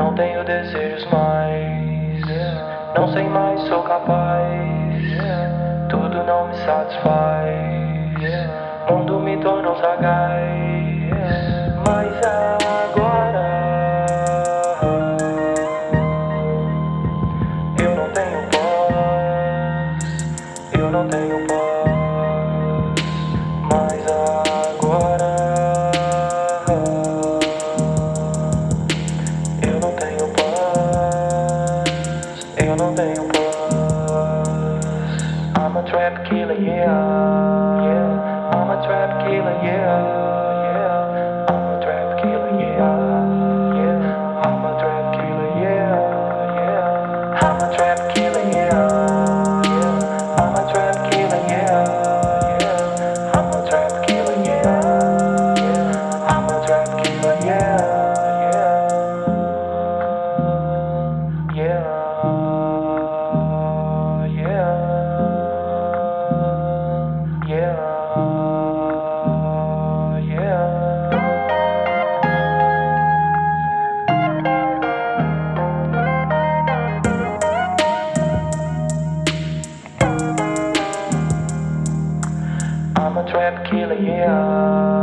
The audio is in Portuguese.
Não tenho desejos mais, não sei mais, sou capaz. Tudo não me satisfaz, mundo me tornou sagaz. Mas agora eu não tenho paz, eu não tenho paz. Mas agora eu não tenho paz, eu não tenho paz. I'm a trap killer, yeah, yeah. I'm a trap killer, yeah, yeah. I'm a trap killer, yeah, yeah. I'm a trap killer, yeah, yeah. I'm a trap killer, yeah, yeah. I'm a trap killer, yeah, yeah. I'm a trap killer, yeah, yeah. I'm a trap killer, yeah, yeah, yeah, yeah, yeah. I'm a trap killer, yeah.